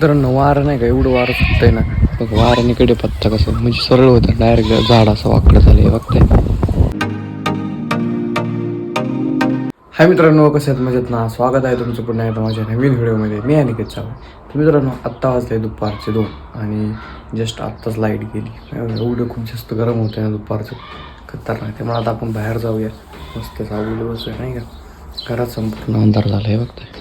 मित्रांनो वारं नाही का एवढं वारं सुटतंय ना, बघ वाऱ्याने पत्ता कसं म्हणजे सरळ होतं, डायरेक्ट झाड असं वाकडं झालं बघताय. हाय मित्रांनो, कसं आहेत मजेत ना? स्वागत आहे तुमचं पुन्हा एकदा माझ्या नवीन व्हिडिओमध्ये. मी अनिकेत चावळे. तर मित्रांनो, आत्ता वाजले दुपारचे 2 आणि जस्ट आत्ताच लाईट गेली. एवढं खूप जास्त गरम होतं ना दुपारचं, खतरनाक. त्यामुळे आता आपण बाहेर जाऊया, मस्त सावलीला बसूया नाही का. घरात संपूर्ण अंधार झाला आहे बघताय.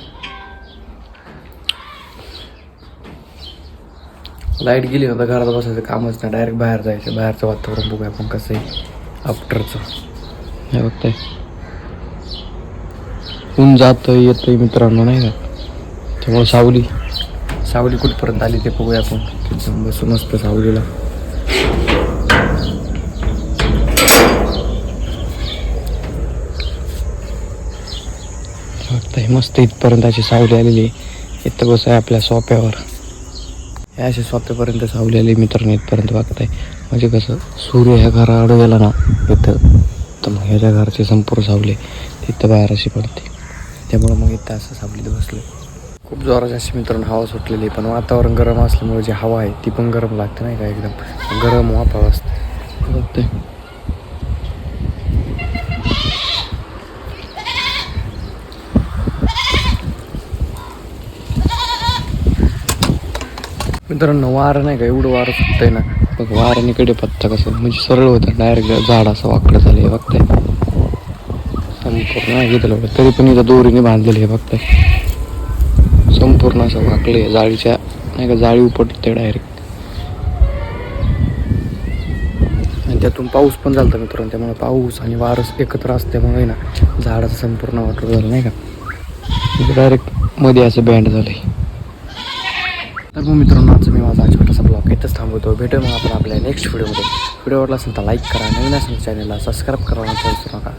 लाईट गेली होता, घरात बसायचं कामच नाही, डायरेक्ट बाहेर जायचं. बाहेरचं वातावरण बघूया आपण कसं आहे आफ्टरचं. हे बघताय ऊन जातं येतं मित्रांनो नाही का. त्यामुळे सावली कुठपर्यंत आली ते बघूया आपण. एकदम बसू मस्त सावलीला. बघताय मस्त इथपर्यंत अशी सावली आलेली. इथं बस आहे आपल्या सोप्यावर, हे अशा सोप्यापर्यंत सावली आली मित्रांनो इथपर्यंत. बघताय म्हणजे कसं सूर्य ह्या घराआड गेला ना इथं, तर मग ह्याच्या घरची संपूर्ण सावली तिथं बाहेर अशी पडते. त्यामुळं मग इथं असं सावलीत बसलं. खूप जोरात अशी मित्रांनो हवा सुटलेली, पण वातावरण गरम असल्यामुळे जी हवा आहे ती पण गरम लागते नाही का, एकदम गरम वाफा असते. बघते मित्रांनो वारं नाही का एवढं वारं सुटतंय ना, बघ वाऱ्याने पत्ता कसं म्हणजे सरळ होतं, डायरेक्ट झाड असं वाकडं झालं आहे बघताय. संपूर्ण घेतलं तरी पण इथं दोरीने बांधलेली आहे बघताय. संपूर्ण असं वाकले जाळीच्या नाही का, जाळी उपटते डायरेक्ट. आणि त्यातून पाऊस पण झाला मित्रांनो, त्यामुळे पाऊस आणि वारस एकत्र असल्यामुळे ना झाडाचं संपूर्ण वाटर झालं नाही का, डायरेक्ट मध्ये असं बँड झालंय. तर मग मित्रांनो, आजचा मी माझा छोटासा ब्लॉग इथंच थांबवतो. भेटूया मग आपण आपल्या नेक्स्ट व्हिडिओमध्ये. व्हिडिओ आवडला असेल तर लाईक करा, नवीन असेल चॅनलला सबस्क्राईब करायला विसरू नका.